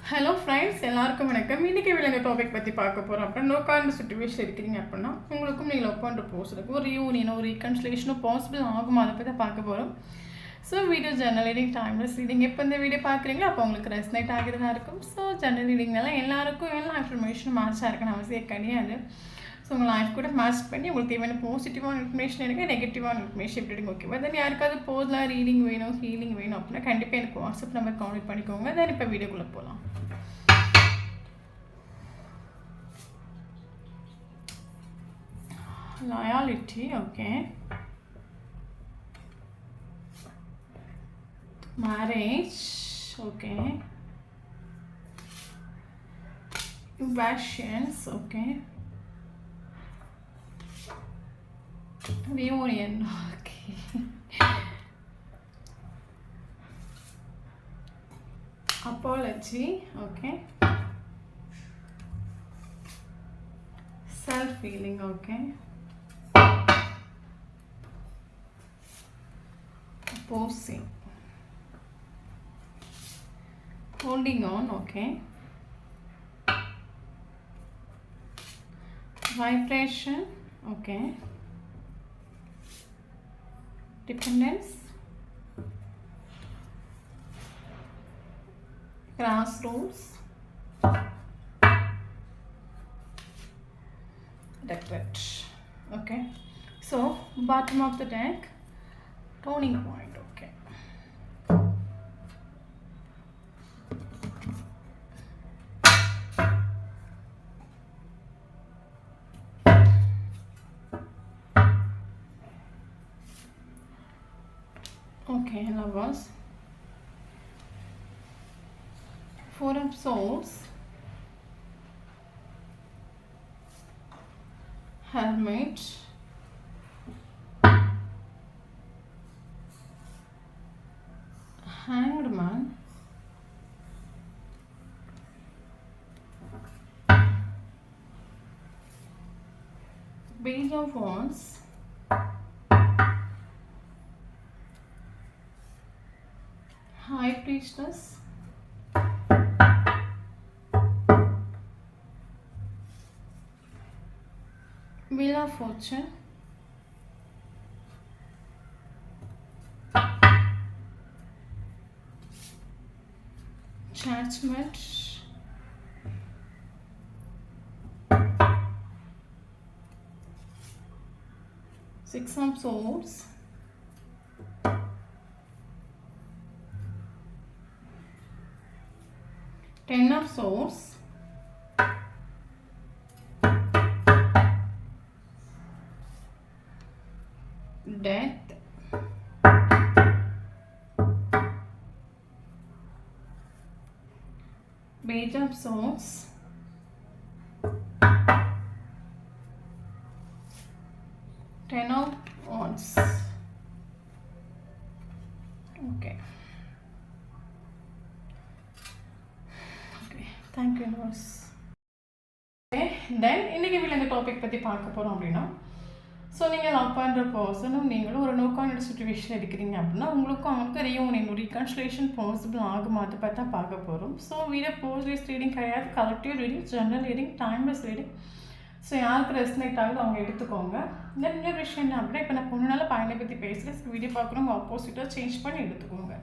Hello friends, எல்லாருக்கும் வணக்கம். இன்றைக்கி விலங்கு டாபிக் பற்றி பார்க்க போகிறோம். அப்புறம் நோ கார்டு சுச்சுவேஷன் இருக்கிறீங்க அப்படின்னா உங்களுக்கும் நீங்கள் லவ் பண்ணுற போஸ்ட்டுக்கு ஒரு யூனியனோ ஒரு ரீகன்சிலேஷனோ பாசிபிள் ஆகும், அதை பற்றி பார்க்க போகிறோம். So video journal reading, timeless reading எப்போ இந்த வீடியோ பார்க்குறீங்களோ அப்போ உங்களுக்கு ரெஸ்னேட் ஆகிறதா இருக்கும். ஸோ ஜெர்னல் ரீடிங்னால எல்லாருக்கும் எல்லா இன்ஃபர்மேஷனும் மேட்சாக இருக்குன்னு அவசியம் கிடையாது. ஸோ உங்கள் லைஃப் கூட மேட்ச் பண்ணி உங்களுக்கு தேவையான பாசிட்டிவான இன்ஃபர்மேஷன் இருக்குது, நெகட்டிவான இன்ஃபர்மேஷன் எப்படி ஓகேவா. தென் யாருக்காவது போதெலாம் ரீடிங் வேணும், ஹீலிங் வேணும் அப்படின்னா கண்டிப்பாக எனக்கு வாட்ஸ்அப் நம்பர் கான்டெக்ட் பண்ணிக்கோங்க. தென் இப்போ வீடியோக்குள்ளே போகலாம். Loyalty, okay. Marriage, okay. Impatience, okay. Reunion, okay. Apology, okay. Self-healing, okay. Posing, holding on, okay. Vibration, okay. Dependence, crossroads, regret, okay. So bottom of the deck, turning point, okay. Okay, lovers. Four of Swords, Hermit, Hanged Man, Page of Wands, High Priestess, Wheel of Fortune, Judgment, Six of Swords, Ten of Swords, Death, Page of Swords, Ten of Wands, okay. Thank you, nurse. Okay, then இன்றைக்கி இந்த topic பற்றி பார்க்க போகிறோம் அப்படின்னா, so நீங்கள் love பண்ணுற பர்சனும் நீங்களும் ஒரு நோ கான்டெக்ட் சுச்சுவேஷன் இருக்கிறீங்க அப்படின்னா உங்களுக்கும் அவங்களுக்கு ரீயூனியன் ரீகன்சிலேஷன் பாசிபிள் ஆகுமா அதை பற்றி தான் பார்க்க போகிறோம். ஸோ வீடியோ போஸ்ட் ரீடிங் கிடையாது, collective reading, general reading, timeless reading. So யாருக்கு ரெஸ்னேட் ஆகுது அவங்க எடுத்துக்கோங்க. தென் இன்னொரு விஷயம் என்ன அப்படின்னா, இப்போ நான் பொண்ணுனால பையனை பற்றி பேசுகிறேன், வீடியோ பார்க்குறவங்க ஆப்போசிட்டாக சேஞ்ச் பண்ணி எடுத்துக்கோங்க.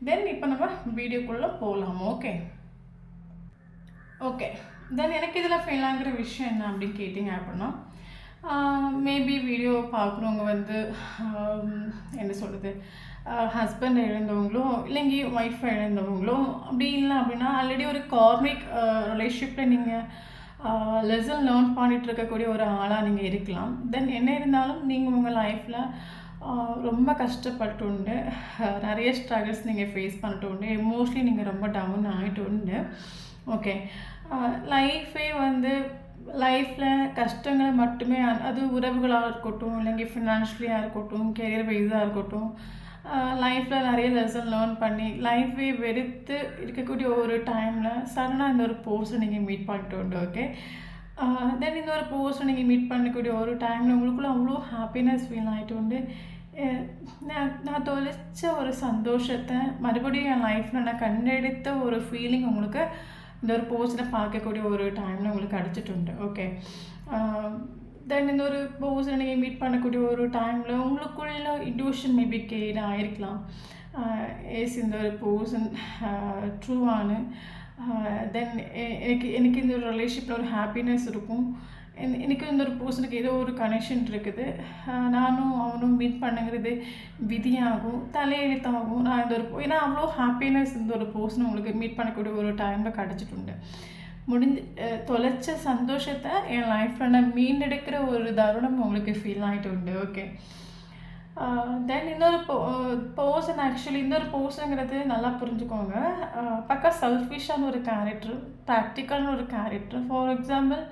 தென் இப்போ நம்ம வீடியோக்குள்ளே போகலாம். ஓகே ஓகே தென் எனக்கு இதில் ஃபெயில் ஆகிற விஷயம் என்ன அப்படின்னு கேட்டிங்க அப்படின்னா, மேபி வீடியோ பார்க்குறவங்க வந்து என்ன சொல்கிறது, ஹஸ்பண்ட் இழந்தவங்களோ இல்லைங்க ஒய்ஃப் இழந்தவங்களோ அப்படி இல்லை அப்படின்னா ஆல்ரெடி ஒரு கார்மிக் ரிலேஷன்ஷிப்பில் நீங்கள் லெசன் லேர்ன் பண்ணிகிட்டு இருக்கக்கூடிய ஒரு ஆளாக நீங்கள் இருக்கலாம். தென் என்ன இருந்தாலும் நீங்கள் உங்கள் லைஃப்பில் ரொம்ப கஷ்டப்பட்டு உண்டு, நிறைய ஸ்ட்ரகிள்ஸ் நீங்கள் ஃபேஸ் பண்ணிட்டு உண்டு, எமோஷ்னலி நீங்கள் ரொம்ப டவுன் ஆகிட்டு உண்டு. ஓகே, லைஃபே வந்து லைஃப்பில் கஷ்டங்களை மட்டுமே, அது உறவுகளாக இருக்கட்டும் இல்லைங்க ஃபினான்ஷியலியாக இருக்கட்டும் கெரியர் வைஸாக இருக்கட்டும், லைஃப்பில் நிறைய லெசன் லேர்ன் பண்ணி லைஃபே வெறுத்து இருக்கக்கூடிய ஒரு டைமில் சடனாக இந்த ஒரு போஸ்ட்டை நீங்கள் மீட் பண்ணிட்டு உண்டு. ஓகே, தென் இந்த ஒரு போஸ்ட்டை நீங்கள் மீட் பண்ணக்கூடிய ஒரு டைமில் உங்களுக்குள்ள அவ்வளோ ஹாப்பினஸ் ஃபீல் ஆகிட்டு உண்டு. நான் தொலைச்ச ஒரு சந்தோஷத்தை மறுபடியும் என் லைஃப்பில் நான் கண்டெடுத்த ஒரு ஃபீலிங் உங்களுக்கு இந்த ஒரு போஸ்ட்டில் பார்க்கக்கூடிய ஒரு டைமில் உங்களுக்கு கிடச்சிട്ടുണ്ട്. ஓகே. தென் இந்த ஒரு போஸ்ட்டை நீங்கள் மீட் பண்ணக்கூடிய ஒரு டைமில் உங்களுக்குள்ள இன்ட்யூஷன் மேபி கெயின் ஆகிருக்கலாம். இந்த ஒரு பர்சன் ட்ரூவான தென் எனக்கு எனக்கு இந்த ஒரு ரிலேஷன்ஷிப்பில் ஒரு ஹாப்பினஸ் இருக்கும். எனக்கு இந்த ஒரு பர்சனுக்கு ஏதோ ஒரு கனெக்ஷன் இருக்குது. நானும் அவனும் மீட் பண்ணுங்கிறது விதியாகும், தலையெழுத்தாகும். நான் இந்த ஒரு ஏன்னா அவ்வளோ ஹாப்பினஸ் இந்த ஒரு பர்சன் உங்களுக்கு மீட் பண்ணக்கூடிய ஒரு டைமில் கிடச்சிட்டுண்டு. தொலைச்ச சந்தோஷத்தை என் லைஃப்பில் நான் மீண்டெடுக்கிற ஒரு தருணம் உங்களுக்கு ஃபீல் ஆகிட்டு உண்டு. ஓகே. தென் இன்னொரு பர்சன் ஆக்சுவலி இன்னொரு பர்சனுங்கிறது நல்லா புரிஞ்சுக்கோங்க. பக்கா செல்ஃபிஷான ஒரு கேரக்டர், ப்ராக்டிக்கல்னு ஒரு கேரக்டர். ஃபார் எக்ஸாம்பிள்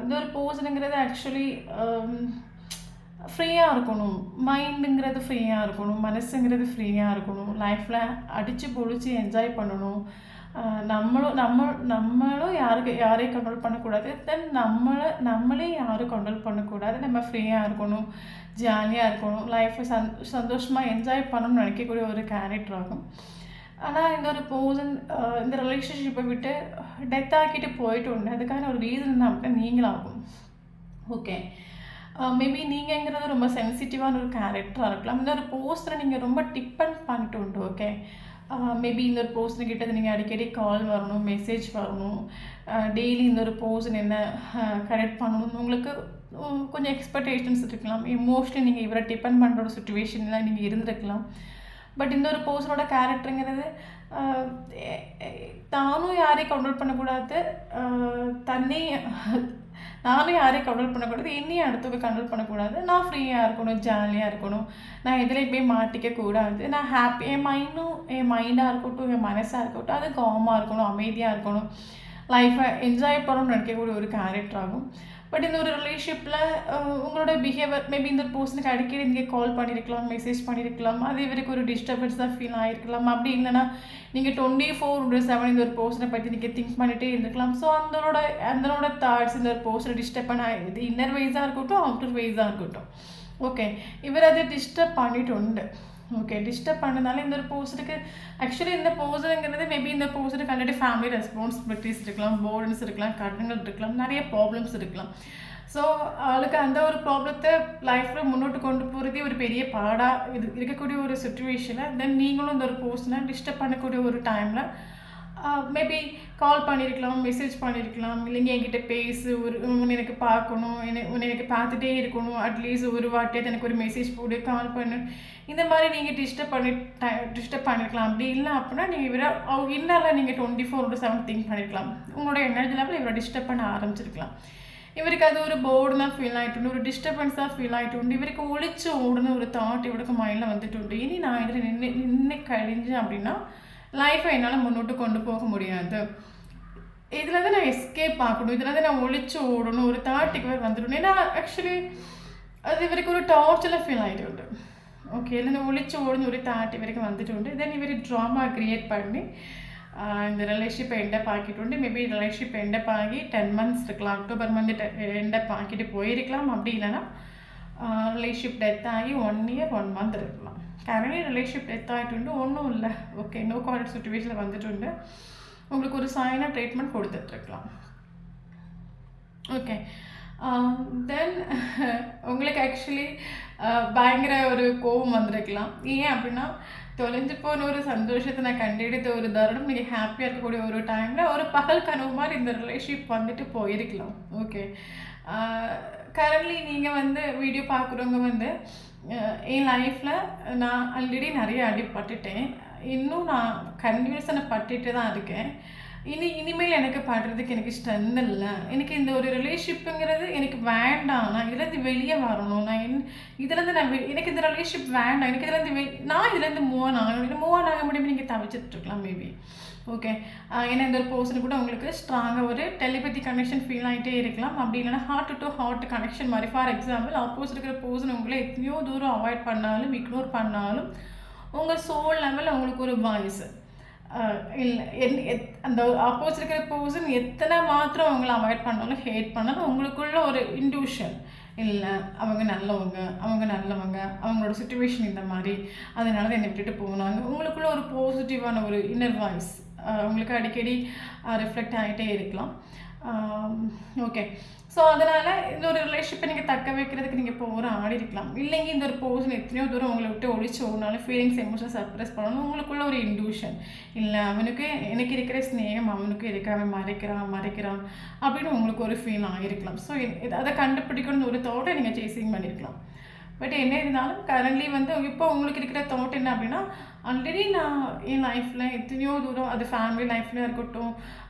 இன்னொரு பர்சனுங்கிறது ஆக்சுவலி ஃப்ரீயாக இருக்கணும், மைண்டுங்கிறது ஃப்ரீயாக இருக்கணும், மனசுங்கிறது ஃப்ரீயாக இருக்கணும், லைஃப்பில் அடித்து பொழிச்சு என்ஜாய் பண்ணணும். நம்மளும் யாரையும் கண்ட்ரோல் பண்ணக்கூடாது. தென் நம்மளே யாரும் கண்ட்ரோல் பண்ணக்கூடாது. நம்ம ஃப்ரீயாக இருக்கணும், ஜாலியாக இருக்கணும், லைஃப்பை சந்தோஷமாக என்ஜாய் பண்ணணும்னு நினைக்கக்கூடிய ஒரு கேரக்டர் ஆகும். ஆனால் இந்த ஒரு பர்சன் இந்த ரிலேஷன்ஷிப்பை விட்டு டெத் ஆக்கிட்டு போயிட்டு உண்டு. அதுக்கான ஒரு ரீசன் என்ன அப்படின்னா நீங்களாகும். ஓகே. மேபி நீங்கள்ங்கிறது ரொம்ப சென்சிட்டிவான ஒரு கேரக்டராக இருக்கலாம். இந்த ஒரு பர்சனை நீங்கள் ரொம்ப டிபெண்ட் பண்ணிட்டு உண்டு. ஓகே. மேபி இந்த ஒரு பர்சன்கிட்ட நீங்கள் அடிக்கடி கால் வரணும், மெசேஜ் வரணும், டெய்லி இந்த ஒரு பர்சன் என்ன கரெக்ட் பண்ணணும், உங்களுக்கு கொஞ்சம் எக்ஸ்பெக்டேஷன்ஸ் இருக்கலாம். எமோஷ்னலி நீங்கள் இவரை டிபெண்ட் பண்ணுற ஒரு சுச்சுவேஷனில் நீங்கள் இருந்திருக்கலாம். பட் இந்த ஒரு பர்சனோட கேரக்டருங்கிறது தானும் யாரையும் கண்ட்ரோல் பண்ணக்கூடாது, நானும் யாரையும் கண்ட்ரோல் பண்ணக்கூடாது, என்னையும் அடுத்தவங்க கண்ட்ரோல் பண்ணக்கூடாது. நான் ஃப்ரீயாக இருக்கணும், ஜாலியாக இருக்கணும், நான் எதுலேயும் போய் மாட்டிக்கக்கூடாது, நான் ஹாப்பி, என் மைண்டாக இருக்கட்டும், என் மனசாக இருக்கட்டும், அது காமாக இருக்கணும், அமைதியாக இருக்கணும், லைஃப்பை என்ஜாய் பண்ணணும்னு நினைக்கக்கூடிய ஒரு கேரக்டர் ஆகும். பட் இந்த ஒரு ரிலேஷன்ஷிப்பில் உங்களோட பிஹேவியர் மேபி இந்த ஒரு பர்சனுக்கு அடிக்கடி நீங்கள் கால் பண்ணியிருக்கலாம், மெசேஜ் பண்ணியிருக்கலாம், அது இவருக்கு ஒரு டிஸ்டர்பன்ஸ் தான் ஃபீல் ஆகிருக்கலாம். அப்படி இல்லைன்னா நீங்கள் 24/7 இந்த ஒரு பர்சனை பற்றி நீங்கள் திங்க் பண்ணிகிட்டே இருந்திருக்கலாம். ஸோ அதனோட தாட்ஸ் இந்த ஒரு பர்சனை டிஸ்டர்ப் பண்ண இது இன்னர் வைஸாக இருக்கட்டும், அவுட்டர் வைஸாக இருக்கட்டும். ஓகே. இவர் அதை டிஸ்டர்ப் பண்ணிட்டு உண்டு. ஓகே. டிஸ்டர்ப் பண்ணனால இந்த ஒரு பர்சனுக்கு ஆக்சுவலி இந்த பர்சனுங்கிறது மேபி இந்த பர்சனுக்கு ஆல்ரெடி ஃபேமிலி ரெஸ்பான்சிபிலிட்டிஸ் இருக்கலாம், போர்டன்ஸ் இருக்கலாம், கடன்கள் இருக்கலாம், நிறைய ப்ராப்ளம்ஸ் இருக்கலாம். ஸோ அவளுக்கு அந்த ஒரு ப்ராப்ளத்தை லைஃப்பில் முன்னோட்டு கொண்டு போகிறதே ஒரு பெரிய பாடாக இருக்கக்கூடிய ஒரு சுச்சுவேஷனில் தென் நீங்களும் இந்த ஒரு பர்சனை டிஸ்டர்ப் பண்ணக்கூடிய ஒரு டைமில் மேபி கால் பண்ணியிருக்கலாம், மெசேஜ் பண்ணியிருக்கலாம், இல்லைங்க என்கிட்ட பேசு, உன்னை எனக்கு பார்க்கணும், உன்னை எனக்கு பார்த்துட்டே இருக்கணும், அட்லீஸ்ட் ஒரு வாட்டியாவது எனக்கு ஒரு மெசேஜ் போடு, கால் பண்ணு, இந்த மாதிரி நீங்கள் டிஸ்டர்ப் பண்ணியிருக்கலாம். அப்படி இல்லை அப்படின்னா நீங்கள் இன்னெல்லாம் நீங்கள் 24/7 திங்க் பண்ணியிருக்கலாம். உங்களோட எனர்ஜி லெவல் இவரை டிஸ்டர்ப் பண்ண ஆரம்பிச்சிருக்கலாம். இவருக்கு அது ஒரு போர்டு தான் ஃபீல் ஆகிட்டு, ஒரு டிஸ்டர்பன்ஸ் தான் ஃபீல் ஆகிட்டு உண்டு. இவருக்கு ஒழிச்சு ஓடுன ஒரு தாட் இவருக்கு மைண்டில் வந்துட்டு உண்டு. இனி நான் இதில் நின்று கழிஞ்சேன் அப்படின்னா லைஃப்பை என்னால் முன்னோட்டு கொண்டு போக முடியாது, இதில் தான் நான் எஸ்கேப் ஆகணும், இதில் தான் நான் ஒழிச்சு ஓடணும், ஒரு தாட்டுக்கு வேறு வந்துடணும். ஏன்னா ஆக்சுவலி அது இவருக்கு ஒரு டார்ச்சரில் ஃபீல் ஆகிட்டு உண்டு. ஓகே. இல்லை ஒழிச்சு ஓடுன்னு ஒரு தாட் இவருக்கு வந்துட்டு உண்டு. தென் இவர் ட்ராமா க்ரியேட் பண்ணி இந்த ரிலேஷன்ஷிப் எண்டப் ஆக்கிட்டு உண்டு. மேபி ரிலேஷன்ஷிப் எண்டப் ஆகி 10 months இருக்கலாம், அக்டோபர் மந்த் எண்டப் ஆக்கிட்டு போயிருக்கலாம். அப்படி இல்லைன்னா ரிலேஷன்ஷிப் டெத் ஆகி 1 year 1 month இருக்கலாம். கரண்ட்லி ரிலேஷன்ஷிப் டெத் ஆகிட்டு உண்டு, ஒன்றும் இல்லை. ஓகே. நோ கான்டாக்ட் சுச்சுவேஷனில் வந்துட்டு உண்டு. உங்களுக்கு ஒரு சைனாக ட்ரீட்மெண்ட் கொடுத்துட்ருக்கலாம். ஓகே. தென் உங்களுக்கு ஆக்சுவலி பயங்கர ஒரு கோபம் வந்திருக்கலாம். ஏன் அப்படின்னா தொலைஞ்சு போன ஒரு சந்தோஷத்தை நான் கண்டெடுத்த ஒரு தருணம், நீங்கள் ஹாப்பியாக இருக்கக்கூடிய ஒரு டைமில் ஒரு பகல் கனவு மாதிரி இந்த ரிலேஷன்ஷிப் வந்துட்டு போயிருக்கலாம். ஓகே. கரண்ட்லி நீங்கள் வந்து வீடியோ பார்க்குறவங்க என் லைஃப்பில் நான் ஆல்ரெடி நிறைய அடிபட்டுட்டேன், இன்னும் நான் கன்வியூஸனை பட்டுட்டு தான் இருக்கேன். இனிமேல் எனக்கு படுறதுக்கு எனக்கு ஸ்ட்ரென்த் இல்லை, எனக்கு இந்த ஒரு ரிலேஷன்ஷிப்புங்கிறது எனக்கு வேண்டாம், நான் இதுலேருந்து வெளியே வரணும், இதுலேருந்து எனக்கு இந்த ரிலேஷன்ஷிப் வேண்டாம், எனக்கு இதுலேருந்து நான் இதுலேருந்து மூவ் ஆன் ஆக முடியுமே நீங்கள் தவிச்சிட்ருக்கலாம் மேபி. ஓகே. ஏன்னா இந்த ஒரு பர்சன் கூட உங்களுக்கு ஸ்ட்ராங்காக ஒரு டெலிபதி கனெக்ஷன் ஃபீல் ஆகிட்டே இருக்கலாம். அப்படி இல்லைன்னா ஹார்ட் டு ஹார்ட் கனெக்ஷன் மாதிரி. ஃபார் எக்ஸாம்பிள் ஆப்போசிட் இருக்கிற பர்சன் உங்களை எத்தனையோ தூரம் அவாய்ட் பண்ணாலும் இக்னோர் பண்ணாலும் உங்கள் சோல் லெவலில் உங்களுக்கு ஒரு வாய்ஸ் இல்லை, அந்த ஆப்போசிட் இருக்கிற பர்சன் எத்தனை மாத்திரம் அவங்கள அவாய்ட் பண்ணாலும் ஹேட் பண்ணாலும் உங்களுக்குள்ள ஒரு இன்ட்யூஷன் இல்லை அவங்க நல்லவங்க, அவங்க நல்லவங்க, அவங்களோட சுச்சுவேஷன் இந்த மாதிரி, அதனால தான் என்னை விட்டுட்டு போனாங்க. உங்களுக்குள்ள ஒரு பாசிட்டிவான ஒரு இன்னர் வாய்ஸ் உங்களுக்கு அடிக்கடி ரிஃப்ளெக்ட் ஆகிட்டே இருக்கலாம். ஓகே. ஸோ அதனால் இந்த ஒரு ரிலேஷன்ஷிப்பை நீங்கள் தக்க வைக்கிறதுக்கு நீங்கள் ஆடி இருக்கலாம். இல்லைங்க இந்த ஒரு பர்சன் எத்தனையோ தூரம் உங்களை விட்டு ஒழிச்சு ஓடினாலும் ஃபீலிங்ஸ் எமோஷன் சர்ப்ரைஸ் பண்ணணும். உங்களுக்குள்ள ஒரு இன்ட்யூஷன் இல்லை அவனுக்கு எனக்கு இருக்கிற ஸ்நேகம் அவனுக்கு இருக்க, அவன் மறைக்கிறான் அப்படின்னு உங்களுக்கு ஒரு ஃபீல் ஆகிருக்கலாம். ஸோ அதை கண்டுபிடிக்கணும்னு ஒரு தாட்டை நீங்கள் சேசிங் பண்ணியிருக்கலாம். பட் என்ன இருந்தாலும் கரண்ட்லி வந்து இப்போ உங்களுக்கு இருக்கிற தாட் என்ன அப்படின்னா, ஆல்ரெடி நான் என் லைஃப்பில் எத்தனையோ தூரம் அது ஃபேமிலி லைஃப்லையாக இருக்கட்டும்,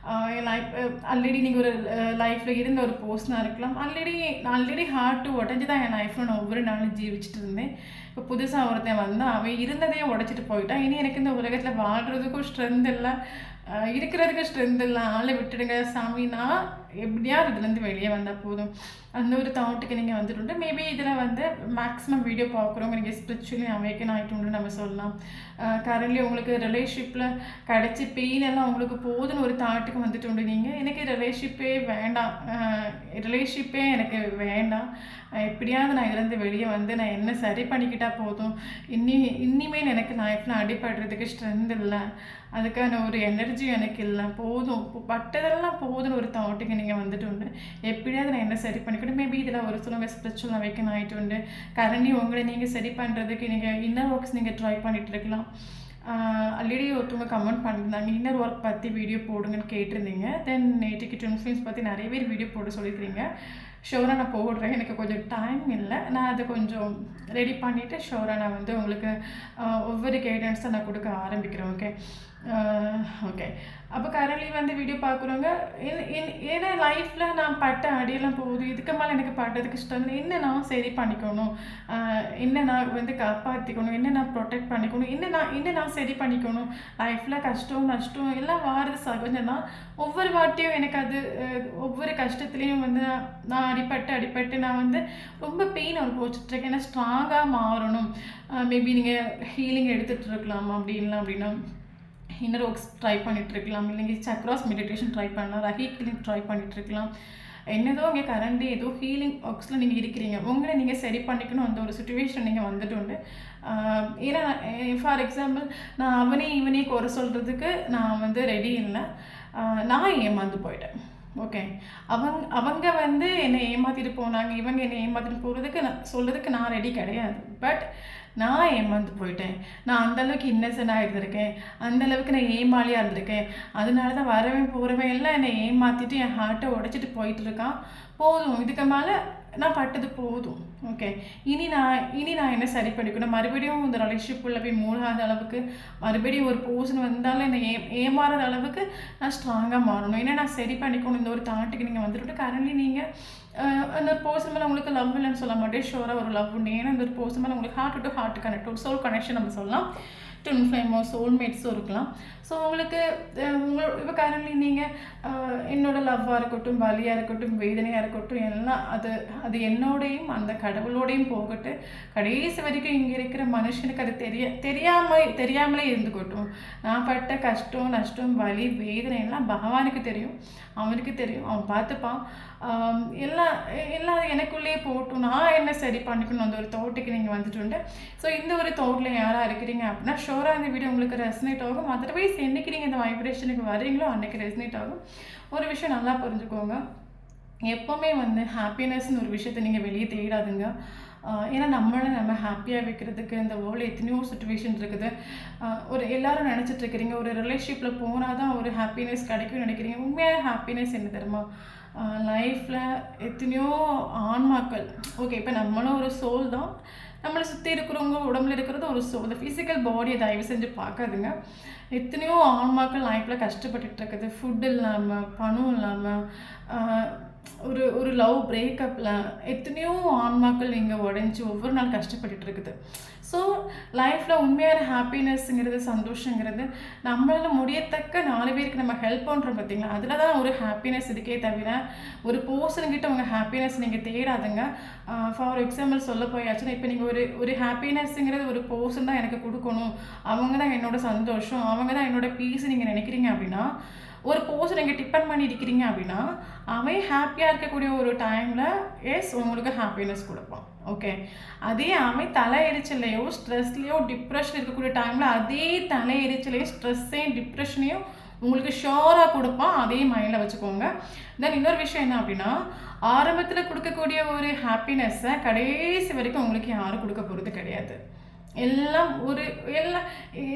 என் லைஃப் ஆல்ரெடி நீங்கள் ஒரு லைஃப்பில் இருந்த ஒரு பர்சனாக இருக்கலாம், ஆல்ரெடி ஹார்ட்டு உடஞ்சி தான் என் லைஃப்பில் நான் ஒவ்வொரு நாளும் ஜீவிச்சுட்டு இருந்தேன். இப்போ புதுசாக ஒருத்தன் வந்தால் அவன் இருந்ததையும் உடச்சிட்டு போயிட்டான். இனி எனக்கு இந்த உலகத்தில் வாழ்கிறதுக்கும் ஸ்ட்ரென்த் இல்லை, இருக்கிறதுக்கு ஸ்ட்ரென்த் இல்லை, ஆளை விட்டுடுங்க சாமி, நான் எப்படியாவது இதுலேருந்து வெளியே வந்தால் போதும் அந்த ஒரு தாட்டுக்கு நீங்கள் வந்துட்டு. மேபி இதில் வந்து மேக்ஸிமம் வீடியோ பார்க்குறவங்க நீங்கள் ஸ்பிரிச்சுவலி அவேக்கன் ஆகிட்டுன்னு நம்ம சொல்லலாம். கரண்ட்லி உங்களுக்கு ரிலேஷன்ஷிப்பில் கிடச்சி பெயின் எல்லாம் உங்களுக்கு போதுன்னு ஒரு தாட்டுக்கு வந்துட்டு நீங்கள் எனக்கு ரிலேஷன்ஷிப்பே எனக்கு வேண்டாம், எப்படியாவது நான் இதுலேருந்து வெளியே வந்து நான் என்ன சரி பண்ணிக்கிட்டால் போதும், இனிமேல் எனக்கு லைஃப்பில் அடிபடுறதுக்கு ஸ்ட்ரென்த் இல்லை, அதுக்கான ஒரு எனர்ஜி எனக்கு இல்லை, போதும் பட்டதெல்லாம் போதுன்னு ஒரு தாட்டுக்கு நீங்கள் வந்துட்டு எப்படியாவது நான் என்ன சரி பண்ணிக்கணும். மேபி இதில் ஒரு சிலவங்க ஸ்பிரிச்சுவல் அவேக்கன் ஆகிட்டு கரண்ட்லி உங்களை நீங்கள் சரி பண்ணுறதுக்கு நீங்கள் இன்னர் ஒர்க்ஸ் நீங்கள் ட்ரை பண்ணிகிட்டு இருக்கலாம். ஆல்ரெடி ஒருத்தவங்க கமெண்ட் பண்ணியிருந்தாங்க இன்னர் ஒர்க் பற்றி வீடியோ போடுங்கன்னு கேட்டிருந்தீங்க. தென் நேற்றுக்கு ட்வின் ஃப்ளேம்ஸ் பற்றி நிறைய பேர் வீடியோ போட சொல்லியிருக்கிறீங்க. ஷோராக நான் போடுறேன், எனக்கு கொஞ்சம் டைம் இல்லை, நான் அதை கொஞ்சம் ரெடி பண்ணிவிட்டு ஷோராக நான் வந்து உங்களுக்கு ஒவ்வொரு கைடன்ஸை நான் கொடுக்க ஆரம்பிக்கிறேன். ஓகே. அப்போ கரண்ட்லி வந்து வீடியோ பார்க்குறவங்க ஏன்னா லைஃப்பில் நான் பட்ட அடியெல்லாம் போகுது, இதுக்கு மேலே எனக்கு பட்டதுக்கு இஷ்டம் இல்லை, என்ன நான் சரி பண்ணிக்கணும், என்ன நான் வந்து காப்பாற்றிக்கணும், என்ன நான் ப்ரொடெக்ட் பண்ணிக்கணும், என்ன நான் சரி பண்ணிக்கணும். லைஃப்பில் கஷ்டம் நஷ்டம் எல்லாம் வாரது சகஜம் தான். ஒவ்வொரு வாட்டியும் எனக்கு அது ஒவ்வொரு கஷ்டத்துலேயும் வந்து நான் அடிப்பட்டு நான் வந்து ரொம்ப பெயின் அனுபவிச்சுட்ருக்கேன். ஏன்னா ஸ்ட்ராங்காக மாறணும். மேபி நீங்கள் ஹீலிங் எடுத்துகிட்டு இருக்கலாம், அப்படி இல்லை அப்படின்னா இன்னர் ஒர்க்ஸ் ட்ரை பண்ணிகிட்ருக்கலாம், இல்லைங்க சக்ராஸ் மெடிடேஷன் ட்ரை பண்ணலாம், ரஹி ஹீலிங் ட்ரை பண்ணிகிட்ருக்கலாம். என்னதோ இங்கே கரண்ட்லி ஏதோ ஹீலிங் ஒர்க்ஸில் நீங்கள் இருக்கிறீங்க, உங்களை நீங்கள் சரி பண்ணிக்கணும் அந்த ஒரு சுச்சுவேஷன் நீங்கள் வந்துட்டு ஏன்னா ஃபார் எக்ஸாம்பிள் நான் இவனே குறை சொல்கிறதுக்கு நான் வந்து ரெடி இல்லை, நான் ஏமாந்து போயிட்டேன். ஓகே. அவங்க வந்து என்னை ஏமாற்றிட்டு போனாங்க, இவங்க என்னை ஏமாற்றிட்டு போகிறதுக்கு சொல்கிறதுக்கு நான் ரெடி கிடையாது. பட் நான் ஏமாந்து போயிட்டேன், நான் அந்தளவுக்கு இன்னசென்ட்டாக இருந்திருக்கேன், அந்தளவுக்கு நான் ஏமாளியாக இருந்திருக்கேன், அதனால தான் போகிறவன் எல்லாம் என்னை ஏமாற்றிட்டு என் ஹார்ட்டை உடைச்சிட்டு போயிட்டுருக்கான். போதும், இதுக்கு மேலே நான் பட்டது போதும். ஓகே. இனி நான் என்ன சரி பண்ணிக்கணும், மறுபடியும் இந்த ரிலேஷன்ஷிப்புள்ள போய் மூழ்காத அளவுக்கு, மறுபடியும் ஒரு பர்சன் வந்தாலும் என்னை ஏமாறாத அளவுக்கு நான் ஸ்ட்ராங்காக மாறணும், ஏன்னா நான் சரி பண்ணிக்கணும் இந்த ஒரு தாட்டுக்கு நீங்கள் வந்துட்டு. கரண்ட்லி நீங்கள் அந்த ஒரு பர்சன் மேலே உங்களுக்கு லவ் இல்லைன்னு சொல்ல மாட்டேன், ஷோராக ஒரு லவ் உண்டு. ஏன்னா அந்த ஒரு பர்சன் மேலே உங்களுக்கு ஹார்ட் டு ஹார்ட் கனெக்ட், ஒரு சோல் கனெக்ஷன் நம்ம சொல்லலாம், ட்வின் ஃப்ளேமோ சோல்மேட்ஸும் இருக்கலாம். ஸோ உங்களுக்கு இப்போ கரண்ட்லி நீங்கள் என்னோடய லவ்வாக இருக்கட்டும், வலியாக இருக்கட்டும், வேதனையாக இருக்கட்டும், எல்லாம் அது என்னோடையும் அந்த கடவுளோடையும் போகட்டு, கடைசி வரைக்கும் இங்கே இருக்கிற மனுஷனுக்கு அது தெரியாமலே இருந்துக்கட்டும். நான் பட்ட கஷ்டம் நஷ்டம் வலி வேதனை எல்லாம் பகவானுக்கு தெரியும், அவனுக்கு தெரியும், அவன் பார்த்துப்பான். எல்லாம் எனக்குள்ளேயே போட்டும், நான் என்ன சரி பண்ணிக்கணும் அந்த ஒரு தோட்டுக்கு நீங்கள் வந்துட்டு. ஸோ இந்த ஒரு தோட்டில் யாராக இருக்கிறீங்க அப்படின்னா ஷோராக இந்த வீடியோ உங்களுக்கு ரெசனேட் ஆகும். அதர்வைஸ் என்றைக்கு நீங்கள் இந்த வைப்ரேஷனுக்கு வரீங்களோ அன்றைக்கி ரெசனேட் ஆகும். ஒரு விஷயம் நல்லா புரிஞ்சுக்கோங்க, எப்போவுமே வந்து ஹாப்பினஸ்ன்னு ஒரு விஷயத்தை நீங்கள் வெளியே தேடாதுங்க. ஏன்னா நம்ம ஹாப்பியாக வைக்கிறதுக்கு இந்த வேர்ல்டு எத்தனையோ சுச்சுவேஷன் இருக்குது. எல்லோரும் நினச்சிட்ருக்கிறீங்க ஒரு ரிலேஷன்ஷிப்பில் போனால் தான் ஒரு ஹாப்பினஸ் கிடைக்கும்னு நினைக்கிறீங்க. உண்மையான ஹாப்பினஸ் என்ன தெரியுமா, லைஃப்பில் எத்தனையோ ஆன்மாக்கள். ஓகே, இப்போ நம்மளும் ஒரு சோல் தான், நம்மளை சுற்றி இருக்கிறவங்க உடம்புல இருக்கிறது ஒரு சோல். இந்த ஃபிசிக்கல் பாடியை தயவு செஞ்சு பார்க்காதுங்க. எத்தனையோ ஆன்மாக்கள் லைஃப்பில் கஷ்டப்பட்டுட்டு இருக்குது, ஃபுட் இல்லாமல், பணம் இல்லாமல், ஒரு லவ் பிரேக்கப்பில் எத்தனையோ ஆன்மாக்கள் இங்கே உடஞ்சி ஒவ்வொரு நாள் கஷ்டப்பட்டுட்டு இருக்குது. ஸோ லைஃப்பில் உண்மையான ஹாப்பினஸ்ங்கிறது சந்தோஷங்கிறது நம்மளால் முடியத்தக்க 4 பேருக்கு நம்ம ஹெல்ப் பண்ணுறோம் பார்த்தீங்களா, அதில் தான் ஒரு ஹாப்பினஸ் இருக்கே தவிர ஒரு பர்சன்கிட்ட உங்கள் ஹாப்பினஸ் நீங்கள் தேடாதுங்க. ஃபார் எக்ஸாம்பிள் சொல்ல போயாச்சுன்னா இப்போ நீங்கள் ஒரு ஹாப்பினஸ்ங்கிறது ஒரு பர்சன் தான் எனக்கு கொடுக்கணும், அவங்க தான் என்னோடய சந்தோஷம், அவங்க தான் என்னோடய பீஸ் நீங்கள் நினைக்கிறீங்க அப்படின்னா ஒரு போஸ் நீங்கள் டிபெண்ட் பண்ணி இருக்கிறீங்க அப்படின்னா அவன் ஹாப்பியாக இருக்கக்கூடிய ஒரு டைமில் எஸ் உங்களுக்கு ஹாப்பினஸ் கொடுப்பான். ஓகே, அதே அவன் தலை எரிச்சலையோ ஸ்ட்ரெஸ்லையோ டிப்ரெஷன் இருக்கக்கூடிய டைமில் அதே தலை எரிச்சலையும் ஸ்ட்ரெஸ்ஸையும் டிப்ரெஷனையும் உங்களுக்கு ஷோராக கொடுப்பான். அதே மைண்டில் வச்சுக்கோங்க. தென் இன்னொரு விஷயம் என்ன அப்படின்னா, ஆரம்பத்தில் கொடுக்கக்கூடிய ஒரு ஹாப்பினஸ்ஸை கடைசி வரைக்கும் உங்களுக்கு யாரும் கொடுக்க போகிறது கிடையாது. எல்லாம்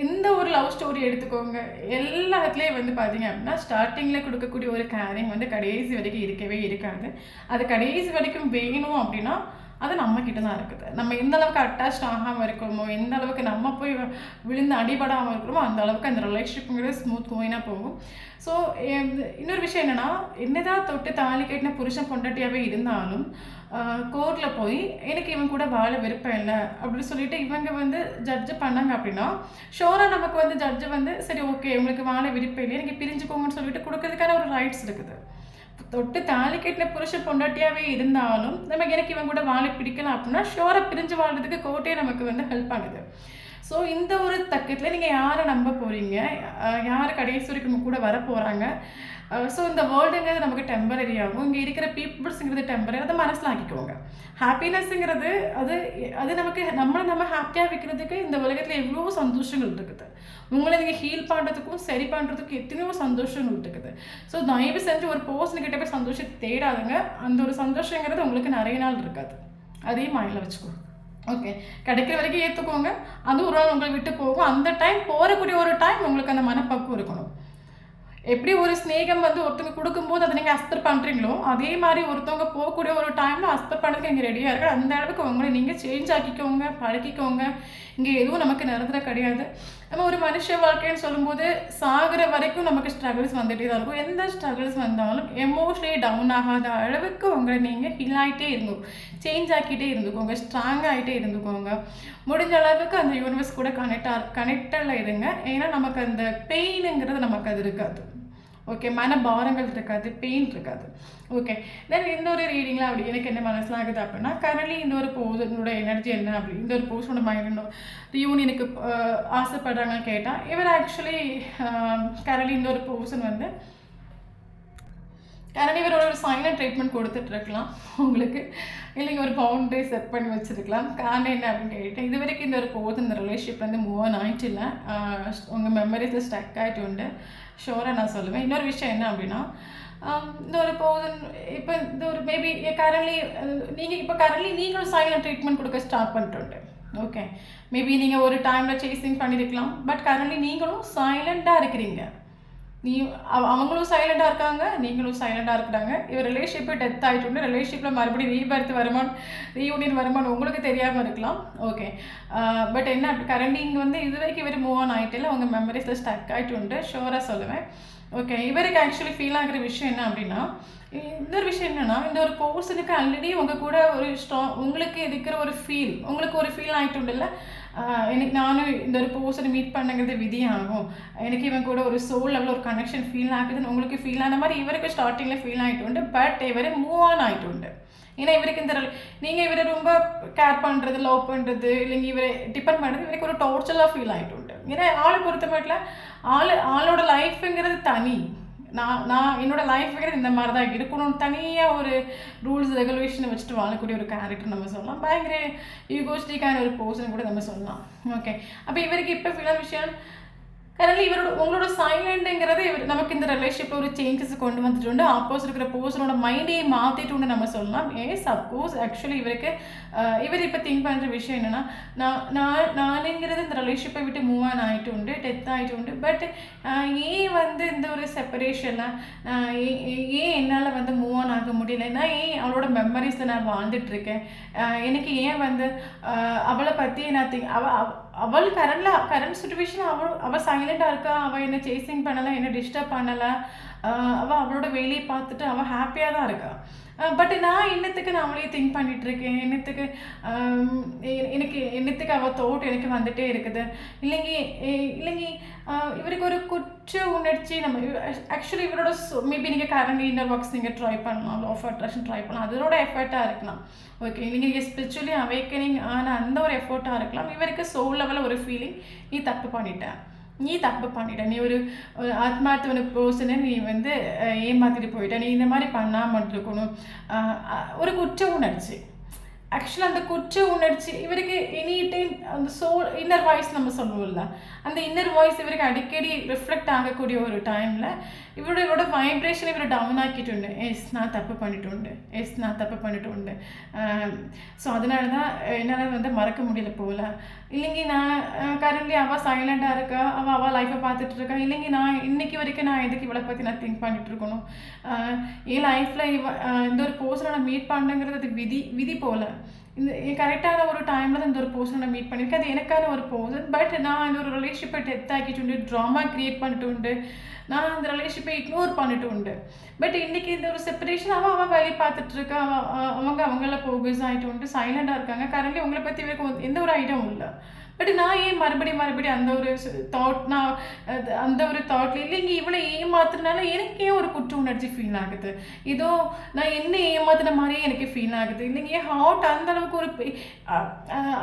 எந்த ஒரு லவ் ஸ்டோரி எடுத்துக்கோங்க, எல்லாத்துலேயும் வந்து பார்த்தீங்க அப்படின்னா ஸ்டார்டிங்கில் கொடுக்கக்கூடிய ஒரு கேரிங் வந்து கடைசி வரைக்கும் இருக்கவே இருக்காது. அது கடைசி வரைக்கும் வேணும் அப்படின்னா அது நம்மக்கிட்ட தான் இருக்குது. நம்ம எந்த அளவுக்கு அட்டாச் ஆகாமல் இருக்கிறோமோ, எந்த அளவுக்கு நம்ம போய் விழுந்து அடிபடாமல் இருக்கிறோமோ அந்த அளவுக்கு அந்த ரிலேஷன்ஷிப்புங்கிறது ஸ்மூத் கோயினாக போகும். ஸோ இன்னொரு விஷயம் என்னென்னா, என்னதான் தொட்டு தாலி கட்டின புருஷன் பொண்டாட்டியாகவே இருந்தாலும் கோர்ட்டில் போய் எனக்கு இவன் கூட வாழ விருப்பம் இல்லை அப்படின்னு சொல்லிட்டு இவங்க வந்து ஜட்ஜு பண்ணாங்க அப்படின்னா ஷோராக நமக்கு வந்து ஜட்ஜு வந்து சரி ஓகே உங்களுக்கு வாழ விருப்பம் இல்லை, எனக்கு பிரிஞ்சுக்கோங்கன்னு சொல்லிட்டு கொடுக்கறதுக்கான ஒரு ரைட்ஸ் இருக்குது. தொட்டு தாலி கட்டின புருஷன் பொண்டாட்டியாகவே இருந்தாலும் நமக்கு எனக்கு இவன் கூட வாழ பிடிக்கலாம் அப்படின்னா ஷோராக பிரிஞ்சு வாழ்றதுக்கு கோர்ட்டே நமக்கு வந்து ஹெல்ப் பண்ணுது. ஸோ இந்த ஒரு தக்கத்தில் நீங்கள் யாரை நம்ப போகிறீங்க, யார் கடைசி வரைக்கும் கூட வர போகிறாங்க. ஸோ இந்த வேர்ல்டுங்கிறது நமக்கு டெம்பரரி ஆகும். இங்கே இருக்கிற பீப்புள்ஸுங்கிறது டெம்பரரி, அதை மனசில் ஆக்கிக்கோங்க. ஹாப்பினஸ்ஸுங்கிறது அது அது நமக்கு நம்ம ஹாப்பியாக வைக்கிறதுக்கு இந்த உலகத்தில் எவ்வளோ சந்தோஷங்கள் இருக்குது. உங்களை நீங்கள் ஹீல் பண்ணுறதுக்கும் சரி பண்ணுறதுக்கும் எத்தனையோ சந்தோஷங்கள் இருக்குது. ஸோ தயவு செஞ்சு ஒரு பர்சன்கிட்ட போய் சந்தோஷத்தை தேடாதுங்க. அந்த ஒரு சந்தோஷங்கிறது உங்களுக்கு நிறைய நாள் இருக்காது. அதையும் மைண்டில் வச்சுக்கோங்க. ஓகே, கிடைக்கிற வரைக்கும் ஏற்றுக்கோங்க. அது ஒரு நாள் உங்களை விட்டு போகும். அந்த டைம் போகக்கூடிய ஒரு டைம் உங்களுக்கு அந்த மனப்பக்குவம் இருக்கணும். எப்படி ஒரு ஸ்நேகம் வந்து ஒருத்தவங்க கொடுக்கும்போது அதை நீங்கள் அஸ்பெக்ட் பண்ணுறீங்களோ அதே மாதிரி ஒருத்தவங்க போகக்கூடிய ஒரு டைமில் அஸ்பெக்ட் பண்ணுறதுக்கு நீங்கள் ரெடியாக இருக்கு. அந்த அளவுக்கு உங்களை நீங்கள் சேஞ்ச் ஆக்கிக்கோங்க, பழகிக்கோங்க. இங்கே எதுவும் நமக்கு நிரந்தர கிடையாது. நம்ம ஒரு மனுஷ வாழ்க்கைன்னு சொல்லும்போது சாகிற வரைக்கும் நமக்கு ஸ்ட்ரகிள்ஸ் வந்துகிட்டே தான் இருக்கும். எந்த ஸ்ட்ரகிள்ஸ் வந்தாலும் எமோஷனலி டவுன் ஆகாத அளவுக்கு உங்களை நீங்கள் ஹீல் ஆகிட்டே இருந்துக்கும், சேஞ்ச் ஆக்கிட்டே இருந்துக்கோங்க, ஸ்ட்ராங் ஆகிட்டே இருந்துக்கோங்க. முடிஞ்ச அளவுக்கு அந்த யூனிவர்ஸ் கூட கனெக்டில் இருங்க. ஏன்னா நமக்கு அந்த பெயினுங்கிறது நமக்கு அது இருக்காது. ஓகே, மன பாரங்கள் இருக்காது, பெயின் இருக்காது. ஓகே, தென் இன்னொரு ரீடிங்கில் அப்படி எனக்கு என்ன மனசில் ஆகுது அப்படின்னா, கரண்ட்லி இந்த ஒரு போர்ஷனோட எனர்ஜி என்ன அப்படி இந்த ஒரு போர்ஷனோட மைண்ட் யூனியனுக்கு ஆசைப்படுறாங்கன்னு கேட்டால் இவர் ஆக்சுவலி கரண்ட்லி இந்த ஒரு போர்ஷன் வந்து கரண்ட்லி இவரோட ஒரு சைலண்ட் ட்ரீட்மெண்ட் கொடுத்துட்ருக்கலாம் உங்களுக்கு, இல்லைங்க ஒரு பவுண்டரி செட் பண்ணி வச்சுருக்கலாம். காரணம் என்ன அப்படின்னு கேட்டேன், இது வரைக்கும் இந்த ஒரு போது இந்த ரிலேஷன்ஷிப் வந்து மூவ் ஆன் ஆகிட்டு இல்லை, உங்கள் மெமரிஸில் ஸ்டக் ஆகிட்டு உண்டு ஷோராக நான் சொல்லுவேன். இன்னொரு விஷயம் என்ன அப்படின்னா, இந்த ஒரு போதன் இப்போ இந்த ஒரு மேபி கரண்ட்லி நீங்களும் சைலண்ட் ட்ரீட்மெண்ட் கொடுக்க ஸ்டார்ட் பண்ணிட்டு. ஓகே, மேபி நீங்கள் ஒரு டைமில் சேசிங் பண்ணியிருக்கலாம், பட் கரண்ட்லி நீங்களும் சைலண்ட்டாக இருக்கிறீங்க. அவங்களும் சைலண்டாக இருக்காங்க, நீங்களும் சைலண்டாக இருக்கிறாங்க. இவர் ரிலேஷன்ஷிப்பு டெத் ஆகிட்டு ரிலேஷன்ஷிப்பில் மறுபடியும் ரீபர்த் வருமானம் ரீயூனியன் வருமானம் உங்களுக்கு தெரியாமல் இருக்கலாம். ஓகே, பட் என்ன கரண்ட்லி இங்கே வந்து இது வரைக்கும் இவர் மூவ் ஆன் ஆகிட்டு இல்லை, உங்கள் மெமரிஸில் ஸ்டக் ஆகிட்டு உண்டு ஷோராக சொல்லுவேன். ஓகே, இவருக்கு ஆக்சுவலி ஃபீல் ஆகிற விஷயம் என்ன அப்படின்னா, இன்னொரு விஷயம் என்னென்னா, இந்த ஒரு பர்சனுக்கு ஆல்ரெடி உங்கள் கூட ஒரு உங்களுக்கு இருக்கிற ஒரு ஃபீல் உங்களுக்கு ஒரு ஃபீல் ஆகிட்டு உண்டு இல்லை, எனக்கு நானும் இந்த ஒரு பர்சனை மீட் பண்ணுங்கிறது விதியாகும், எனக்கு இவன் கூட ஒரு சோல் லெவலில் ஒரு கனெக்ஷன் ஃபீல் ஆகுதுன்னு உங்களுக்கு ஃபீல் ஆன மாதிரி இவருக்கு ஸ்டார்டிங்கில் ஃபீல் ஆகிட்டு உண்டு. பட் இவர் மூவ் ஆன் ஆகிட்டு உண்டு. ஏன்னா இவருக்கு இந்த நீங்கள் இவரை ரொம்ப கேர் பண்ணுறது, லவ் பண்ணுறது, இல்லைங்க இவரை டிபெண்ட் பண்ணுறது இவருக்கு ஒரு டார்ச்சராக ஃபீல் ஆகிட்டு உண்டு. ஏன்னா ஆளை பொறுத்த மட்டும் ஆளோட லைஃப்புங்கிறது தனி. நான் என்னோடய லைஃபுங்கிறது இந்த மாதிரி தான் இருக்கணும், தனியாக ஒரு ரூல்ஸ் ரெகுலேஷனை வச்சுட்டு வாழக்கூடிய ஒரு கேரக்டர் நம்ம சொல்லலாம். பயங்கர ஈகோஸ்டிக்கான ஒரு பர்சன் கூட நம்ம சொல்லலாம். ஓகே, அப்போ இவருக்கு இப்போ ஃபீலான விஷயம் கரண்ட்லி உங்களோட சைலண்ட்டுங்கிறது இவர் நமக்கு இந்த ரிலேஷன்ஷிப்பில் ஒரு சேஞ்சஸ் கொண்டு வந்துட்டு ஆப்போசிட் இருக்கிற பர்சனோட மைண்டையே மாற்றிட்டு நம்ம சொல்லலாம். சப்போஸ் ஆக்சுவலி இவர் இப்போ திங்க் பண்ணுற விஷயம் என்னென்னா, நானுங்கிறது இந்த ரிலேஷன்ஷிப்பை விட்டு மூவ் ஆன் ஆகிட்டு உண்டு, டெத் ஆகிட்டு உண்டு. பட் ஏன் வந்து இந்த ஒரு செப்பரேஷனில் ஏன் என்னால் வந்து மூவ் ஆன் ஆக முடியல, நான் ஏன் அவளோட மெமரிஸில் நான் வாழ்ந்துட்டுருக்கேன், எனக்கு ஏன் வந்து அவளை பற்றி நான் அவள் கரண்ட் சுச்சுவேஷன் அவள் சைலண்டாக இருக்கா, அவள் என்ன சேசிங் பண்ணலை, என்ன டிஸ்டர்ப் பண்ணலை, அவளோட வேலையை பார்த்துட்டு அவள் ஹாப்பியாக தான் இருக்கா. பட் நான் என்னத்துக்கு நான் அவளையே திங்க் பண்ணிகிட்ருக்கேன், என்னத்துக்கு அவள் தோட் எனக்கு வந்துகிட்டே இருக்குது. இல்லைங்க இவருக்கு ஒரு குற்ற உணர்ச்சி நம்ம ஆக்சுவலி இவரோட மேபி நீங்கள் கரண்ட் இன்னர் ஒர்க்ஸ் நீங்கள் ட்ரை பண்ணலாம், லா ஆஃப் அட்ராக்ஷன் ட்ரை பண்ணலாம், அதோட எஃபர்ட்டாக இருக்கலாம். ஓகே, நீங்கள் ஸ்பிரிச்சுவலி அவேக்கனிங் ஆனால் அந்த ஒரு எஃபர்ட்டாக இருக்கலாம். இவருக்கு சோல் லெவலில் ஒரு ஃபீலிங், நீ தப்பு பண்ணிட்டேன், நீ தப்பு பண்ணிட்ட, நீ ஒரு ஆத்மார்த்தமான பர்சனை நீ வந்து ஏமாத்திட்டு போயிட்ட, நீ இந்த மாதிரி பண்ணாமல் இருக்கணும். ஒரு குற்ற உணர்ச்சி. ஆக்சுவலாக அந்த குற்ற உணர்ச்சி இவருக்கு எனி டைம் அந்த இன்னர் வாய்ஸ் நம்ம சொல்லுவோம்ல, அந்த இன்னர் வாய்ஸ் இவருக்கு அடிக்கடி ரிஃப்ளெக்ட் ஆகக்கூடிய ஒரு டைமில் இவரோட வைப்ரேஷன் இவர் டவுன் ஆக்கிட்டு எஸ் நான் தப்பு பண்ணிட்டு. ஸோ அதனால தான் என்னால் வந்து மறக்க முடியல போகல. இல்லைங்க நான் கரண்ட்லி அவள் சைலண்டாக இருக்கா, அவள் லைஃப்பை பார்த்துட்டு இருக்கா. இல்லைங்க நான் இன்னைக்கு வரைக்கும் நான் எதுக்கு இவளை பற்றி நான் திங்க் பண்ணிட்டு இருக்கணும். என் லைஃப்பில் இந்த ஒரு பர்சனை நான் மீட் பண்ணுங்கிறது அது விதி போல். கரெக்டான ஒரு டைமில் தான் இந்த ஒரு பர்சனை நான் மீட் பண்ணியிருக்கேன். அது எனக்கான ஒரு பர்சன். பட் நான் இந்த ஒரு ரிலேஷன்ஷிப்பை டெத் ஆக்கிட்டு ட்ராமா க்ரியேட் பண்ணிட்டு நான் அந்த ரிலேஷன்ஷிப்பை இக்னோர் பண்ணிட்டு. பட் இன்றைக்கி இந்த ஒரு செப்பரேஷன் அவள் வேலையை பார்த்துட்ருக்கா, அவங்கள ஃபோக்கஸ் ஆகிட்டு சைலண்டாக இருக்காங்க. கரண்ட்லி உங்களை பற்றி இவருக்கு எந்த ஒரு ஐடியாவும் இல்லை. பட் நான் ஏன் மறுபடியும் அந்த ஒரு அந்த ஒரு தாட்ல இல்லைங்க இவளை ஏமாத்துறதுனால எனக்கு ஏன் ஒரு குற்ற உணர்ச்சி ஃபீல் ஆகுது, ஏதோ நான் என்ன ஏமாத்துன மாதிரியே எனக்கு ஃபீல் ஆகுது. இல்லைங்க என் ஹார்ட் அந்த அளவுக்கு ஒரு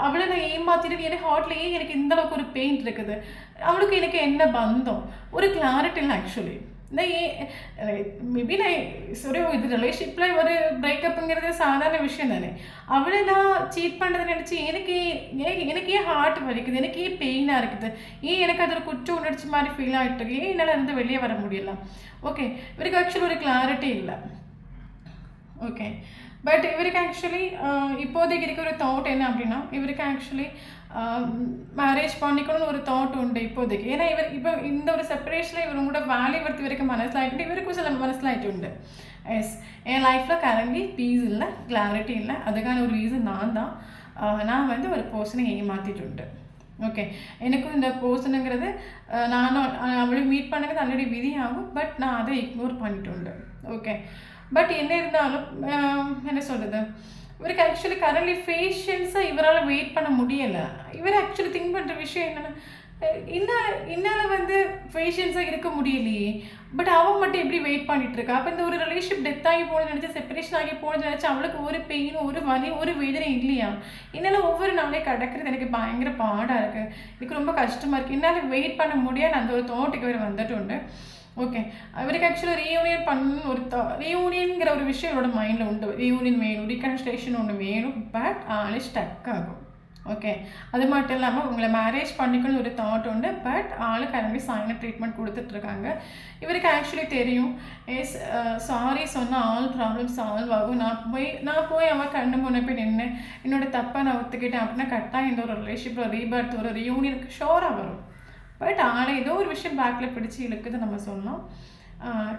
அவளை நான் ஏமாத்திட்டு என் ஹார்ட்லேயே எனக்கு இந்த அளவுக்கு ஒரு பெயின் இருக்குது. அவளுக்கு எனக்கு என்ன பந்தம், ஒரு கிளாரிட்டி இல்லை ஆக்சுவலி. மேபி நான் சரி இது ரிலேஷன்ஷிப்பில் ஒரு பிரேக்கப்புங்கிறது சாதாரண விஷயம் தானே. அவளை நான் சீட் பண்ணுறதை நினச்சி எனக்கு ஏன் ஹார்ட் வலிக்குது, எனக்கு ஏன் பெயினாக இருக்குது, ஏன் எனக்கு அது ஒரு குற்ற உணர்ச்சி மாதிரி ஃபீல் ஆகிட்டு இருக்கு, ஏன் என்னால் இருந்து வெளியே வர முடியலாம். ஓகே இவருக்கு ஆக்சுவலி ஒரு கிளாரிட்டி இல்லை. ஓகே பட் இவருக்கு ஆக்சுவலி இப்போதைக்கு இருக்க ஒரு தாட் என்ன அப்படின்னா, இவருக்கு ஆக்சுவலி மேரேஜ் பண்ணிக்கணும்னு ஒரு தாட் உண்டு இப்போதைக்கு. ஏன்னா இப்போ இந்த ஒரு செப்பரேஷனில் இவங்களோட வேல்யூ வர்த்து இவருக்கு மனசிலாகிட்டு இவருக்கும் சில மனசிலாகிட்டு உண்டு. எஸ் என் லைஃப்பில் கரண்ட்லி பீஸ் இல்லை, கிளாரிட்டி இல்லை. அதுக்கான ஒரு ரீசன் நான் வந்து ஒரு பர்சனை ஏமாற்றிட்டு உண்டு. ஓகே எனக்கும் இந்த பர்சனுங்கிறது நானும் அவளையும் மீட் பண்ணுறது ஆல்ரெடி விதி ஆகும். பட் நான் அதை இக்னோர் பண்ணிட்டு உண்டு. ஓகே பட் என்ன இருந்தாலும் என்ன சொல்கிறது, இவருக்கு ஆக்சுவலி கரண்ட்லி பேஷன்ஸாக இவரால் வெயிட் பண்ண முடியலை. இவர் ஆக்சுவலி திங்க் பண்ணுற விஷயம் என்னென்னா, என்னால் வந்து பேஷன்ஸாக இருக்க முடியலையே, பட் அவள் மட்டும் எப்படி வெயிட் பண்ணிகிட்ருக்கா. அப்போ இந்த ஒரு ரிலேஷன்ஷிப் டெத் ஆகி போகணும்னு நினச்சி, செப்பரேஷன் ஆகி போகணும்னு நினச்சி அவளுக்கு ஒரு பெயினும் ஒரு வலி ஒரு வேதனை இல்லையா. என்னால் ஒவ்வொரு நாளே கிடக்கிறது எனக்கு பயங்கர பாடாக இருக்குது, எனக்கு ரொம்ப கஷ்டமாக இருக்குது, என்னால் வெயிட் பண்ண முடியாது. அந்த ஒரு தோட்டுக்கு இவர் வந்துட்டு உண்டு. ஓகே இவருக்கு ஆக்சுவலி ரீயூனியன் பண்ணணும் ரீயூனியன்கிற ஒரு விஷயம் என்னோட மைண்டில் உண்டு. ரீயூனியன் வேணும், ரீகன்ஸ்ட்ரக்ஷன் ஒன்று வேணும். பட் ஆளே ஸ்டக் ஆகும். ஓகே அது மட்டும் இல்லாமல் உங்களை மேரேஜ் பண்ணிக்கணும்னு ஒரு தாட் உண்டு. பட் ஆளுக்கு கரண்ட்லி சைலண்ட் ட்ரீட்மெண்ட் கொடுத்துட்ருக்காங்க. இவருக்கு ஆக்சுவலி தெரியும் எஸ் சாரி சொன்னால் ஆல் ப்ராப்ளம் சால்வ் ஆகும். நான் போய் அவன் கண்ணு முன்னே போய் நின்று என்னோடய தப்பை நான் ஒத்துக்கிட்டேன் அப்படின்னா கரெக்டாக இந்த ஒரு ரிலேஷன்ஷிப் ரீபர்த் ஒரு ரீயூனியனுக்கு ஷோராக வரும். பட் ஆனால் ஏதோ ஒரு விஷயம் பேக்கில் பிடிச்சி இழுக்குது நம்ம சொல்லலாம்.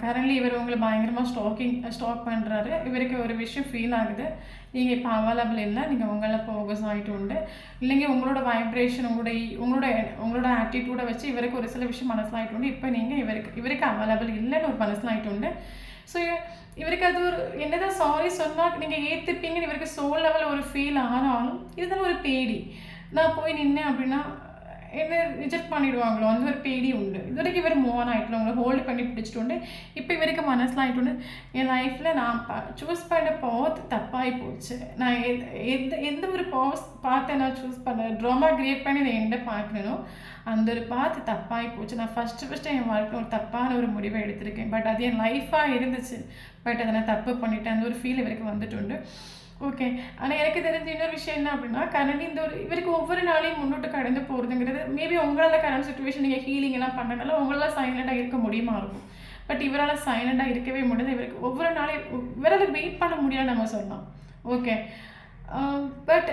கரண்ட்லி இவர் உங்களை பயங்கரமாக ஸ்டாக் பண்ணுறாரு. இவருக்கு ஒரு விஷயம் ஃபீல் ஆகுது, நீங்கள் இப்போ அவைலபிள் இல்லை, நீங்கள் உங்களை ஃபோக்கஸ் ஆகிட்டு உண்டு. இல்லைங்க உங்களோட வைப்ரேஷன் உங்களோட ஆட்டிடியூடை வச்சு இவருக்கு ஒரு சில விஷயம் மனசில் ஆகிட்டு உண்டு. இப்போ நீங்கள் இவருக்கு அவைலபிள் இல்லைன்னு ஒரு மனசில் ஆகிட்டு உண்டு. ஸோ இவருக்கு அது ஒரு என்னதான் சாரி சொன்னால் நீங்கள் ஏற்றுப்பீங்கன்னு இவருக்கு சோல் லெவலில் ஒரு ஃபீல் ஆனாலும் இதுதான் ஒரு பேடி. நான் போய் நின்னேன் அப்படின்னா என்ன ரிஜெக்ட் பண்ணிடுவாங்களோ அந்த ஒரு பேடி உண்டு. இது வரைக்கும் இவர் மூவ் ஆன் ஆகிட்டு உங்களை ஹோல்டு பண்ணி பிடிச்சிட்டு உண்டு. இப்போ இவருக்கு மனசில் ஆகிட்டு உண்டு, என் லைஃப்பில் நான் சூஸ் பண்ண பாத் தப்பாகி போச்சு. நான் எந்த ஒரு பாத்தை நான் சூஸ் பண்ண ட்ராமா கிரியேட் பண்ணி நான் என்ன பார்க்கணுனோ அந்த ஒரு பாத்து தப்பாகி போச்சு. நான் ஃபஸ்ட்டு என் வாழ்க்கையில் ஒரு தப்பான ஒரு முடிவை எடுத்திருக்கேன். பட் அது என் லைஃபாக இருந்துச்சு. பட் அதை நான் தப்பு பண்ணிவிட்டேன். அந்த ஒரு ஃபீல் இவருக்கு வந்துட்டு உண்டு. ஓகே ஆனால் எனக்கு தெரிஞ்ச இன்னொரு விஷயம் என்ன அப்படின்னா, கரண்ட் இந்த ஒரு இவருக்கு ஒவ்வொரு நாளையும் முன்னோட்டு கடந்து போகிறதுங்கிறது மேபி உங்களால் கரண்ட் சுச்சுவேஷன் நீங்கள் ஹீலிங் எல்லாம் பண்ணுறதுனால உங்களால் சைலண்டாக இருக்க முடியுமா இருக்கும். பட் இவரால் சைலண்டாக இருக்கவே முடியாது. இவருக்கு ஒவ்வொரு நாளையும் இவரால் வெயிட் பண்ண முடியாது நம்ம சொல்லலாம். ஓகே பட்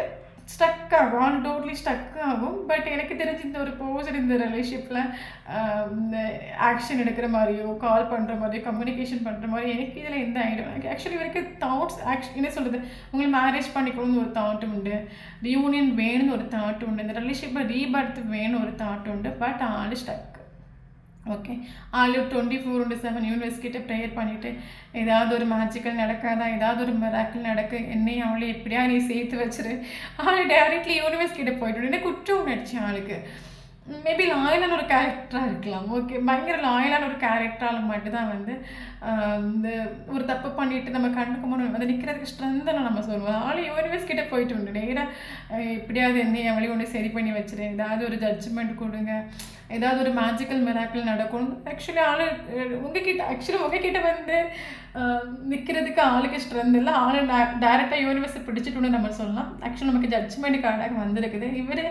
ஸ்டக் ஆகும், ஆல் டோட்லி ஸ்டக் ஆகும். பட் எனக்கு தெரிஞ்சு இந்த ஒரு பர்சன் இந்த ரிலேஷன்ஷிப்பில் ஆக்ஷன் எடுக்கிற மாதிரியோ கால் பண்ணுற மாதிரியோ கம்யூனிகேஷன் பண்ணுற மாதிரி எனக்கு இதில் எந்த ஐடியா. ஆக்சுவலி இவருக்கு தாட்ஸ் என்ன சொல்கிறது, உங்களை மேரேஜ் பண்ணிக்கணும்னு ஒரு தாட் உண்டு, ரியூனியன் வேணும்னு ஒரு தாட் உண்டு, இந்த ரிலேஷன்ஷிப்பில் ரீபர்த் வேணும்னு ஒரு தாட் உண்டு. பட் ஆள் ஸ்டக். ஓகே ஆள் 24/7 யூனிவர்ஸ் கிட்ட ப்ரேயர் பண்ணிவிட்டு ஏதாவது ஒரு மேஜிக்கல் நடக்காதா, ஏதாவது ஒரு மிராக்கிள் நடக்கு, என்னையும் அவளை எப்படியா நீ சேர்த்து வச்சிரு. ஆள் டைரெக்ட்லி யூனிவர்ஸ் கிட்ட போய்ட்டு என்ன குற்றம் உணர்ச்சி ஆளுக்கு. மேபி லாயலான ஒரு கேரக்டராக இருக்கலாம். ஓகே. பயங்கர லாயலான ஒரு கேரக்டரால் மட்டும்தான் வந்து இந்த ஒரு தப்பு பண்ணிட்டு நம்ம கண்ணுக்கு முன்னாடி வந்து நிற்கிறதுக்கு ஸ்ட்ரென்த்தெல்லாம் நம்ம சொல்லுவோம். ஆள் யூனிவர்ஸ் கிட்ட போயிட்டு உண்டு. நேராக எப்படியாவது என்ன என் வழி ஒன்று சரி பண்ணி வச்சுரு, ஏதாவது ஒரு ஜட்ஜ்மெண்ட் கொடுங்க, ஏதாவது ஒரு மேஜிக்கல் மிராக்கிள் நடக்கும். உங்ககிட்ட வந்து நிற்கிறதுக்கு ஆளுக்கு ஸ்ட்ரென்த் இல்லை. ஆளை டேரெக்டாக யூனிவர்ஸை பிடிச்சிட்டுன்னு நம்ம சொல்லலாம். ஆக்சுவலி நமக்கு ஜட்ஜ்மெண்ட் கார்டாக வந்திருக்குது. இவர்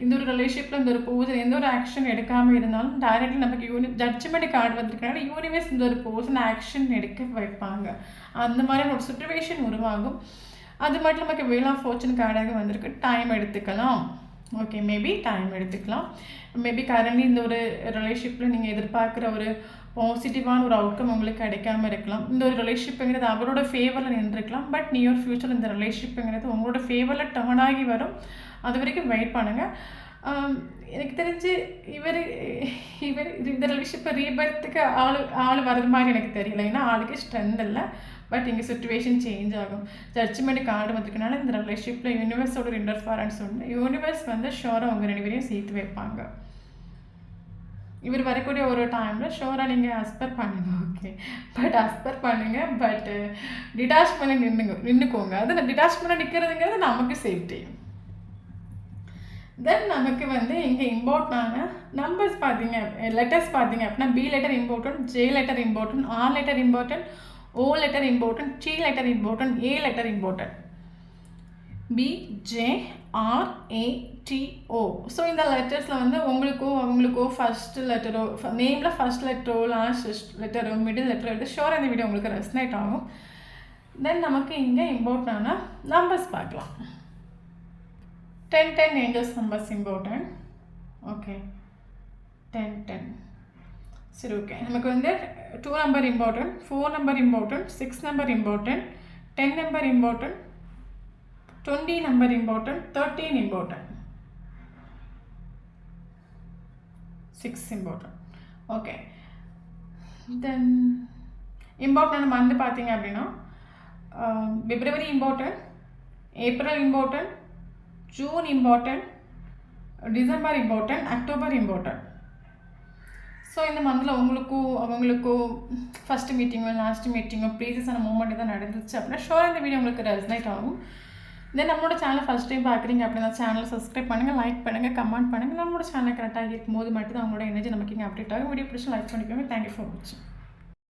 இந்த ஒரு ரிலேஷன்ஷிப்பில் இந்த ஒரு போர்ஷன் எந்த ஒரு ஆக்ஷன் எடுக்காமல் இருந்தாலும் டைரக்ட்லி நமக்கு ஜட்ஜ்மெண்ட் கார்டு வந்திருக்கனால யூனிவர்ஸ் இந்த ஒரு போர்ஷன் ஆக்ஷன் எடுக்க வைப்பாங்க. அந்த மாதிரியான ஒரு சுச்சுவேஷன் உருவாகும். அது மட்டும் நமக்கு வீல் ஆஃப் ஃபார்ச்சூன் கார்டாக வந்திருக்கு. டைம் எடுத்துக்கலாம். ஓகே, மேபி டைம் எடுத்துக்கலாம். மேபி கரண்ட்லி இந்த ஒரு ரிலேஷன்ஷிப்பில் நீங்கள் எதிர்பார்க்குற ஒரு பாசிட்டிவான ஒரு அவுட்கம் உங்களுக்கு கிடைக்காம இருக்கலாம். இந்த ஒரு ரிலேஷன்ஷிப்புங்கிறது அவரோட ஃபேவரில் நின்றுருக்கலாம். பட் நியர் ஃப்யூச்சர் இந்த ரிலேஷன்ஷிப்புங்கிறது உங்களோட ஃபேவரில் டர்ன் ஆகி வரும். அது வரைக்கும் வெயிட் பண்ணுங்கள். எனக்கு தெரிஞ்சு இவர் இந்த ரிலேஷன்ஷிப்பை ரீபர்த்துக்கு ஆள் வர்றது மாதிரி எனக்கு தெரியல. ஏன்னா ஆளுக்கு ஸ்ட்ரென்த் இல்லை. பட் இங்கே சுச்சுவேஷன் சேஞ்ச் ஆகும். ஜட்ஜ்மெண்ட் கார்டு வந்திருக்கனால இந்த ரிலேஷன்ஷிப்பில் யூனிவர்ஸோட ஒரு இன்டர்ஃபரன்ஸ் உண்டு. யூனிவர்ஸ் வந்து ஷோராக அவங்க 2 பேரையும் சேர்த்து வைப்பாங்க. இவர் வரக்கூடிய ஒரு டைமில் ஷோராக நீங்கள் அஸ்பர் பண்ணுங்கள். ஓகே, பட் அஸ்பர் பண்ணுங்கள். பட் டிட்டாச் பண்ணி நின்றுக்கோங்க. அது டிட்டாச் பண்ண நிற்கிறதுங்கிறது நமக்கு சேஃப்டி. தென் நமக்கு வந்து இங்கே இம்பார்ட்டண்டான நம்பர்ஸ் பார்த்தீங்க, லெட்டர்ஸ் பார்த்தீங்க அப்படின்னா P letter important, J letter important, R letter important, O letter important, D letter important, A letter important. P, J, R, A, D, O. So இந்த லெட்டர்ஸில் வந்து அவங்களுக்கோ ஃபஸ்ட்டு லெட்டரோ, நேமில் ஃபஸ்ட் லெட்டரோ, லாஸ்ட் லெட்டரோ, மிடில் லெட்டரோ எடுத்து ஷோராக இந்த வீடியோ உங்களுக்கு ரெஸ்னேட் ஆகும். தென் நமக்கு இங்கே இம்பார்ட்டண்டான நம்பர்ஸ் பார்க்கலாம். 10 ஏஞ்சல்ஸ் நம்பர்ஸ் இம்பார்ட்டன்ட். ஓகே, 10. சரி, ஓகே. நமக்கு வந்து 2 number important, 4 number important, 6 number important, 10 number important, 20 number important, 13 important, 6 important. Okay. Then important month பார்த்தீங்க அப்படின்னா February important, April important, June important, December important, October important. So இந்த மந்தில் அவங்களுக்கோ first மீட்டிங்கோ last மீட்டிங்கோ ப்ரீசியஸான மூமெண்ட் தான் நடந்துச்சு அப்படின்னா ஷோராக இந்த வீடியோ உங்களுக்கு ரெசனேட் ஆகும். தென் நம்மளோட சேனலை ஃபஸ்ட் டைம் பார்க்குறீங்க அப்படின்னா சேனலை சப்ஸ்கிரைப் பண்ணுங்கள், லைக் பண்ணுங்கள், கமெண்ட் பண்ணுங்கள். நம்மளோட சேனல் கரெக்டாக இருக்கும்போது மட்டும் தான் அவங்களோட எனர்ஜி நமக்கு இங்கே அப்டேட் ஆகும். வீடியோ பிடிச்சி லைக் பண்ணிக்கோங்க. தேங்க்யூ ஃபார் வாட்சிங்.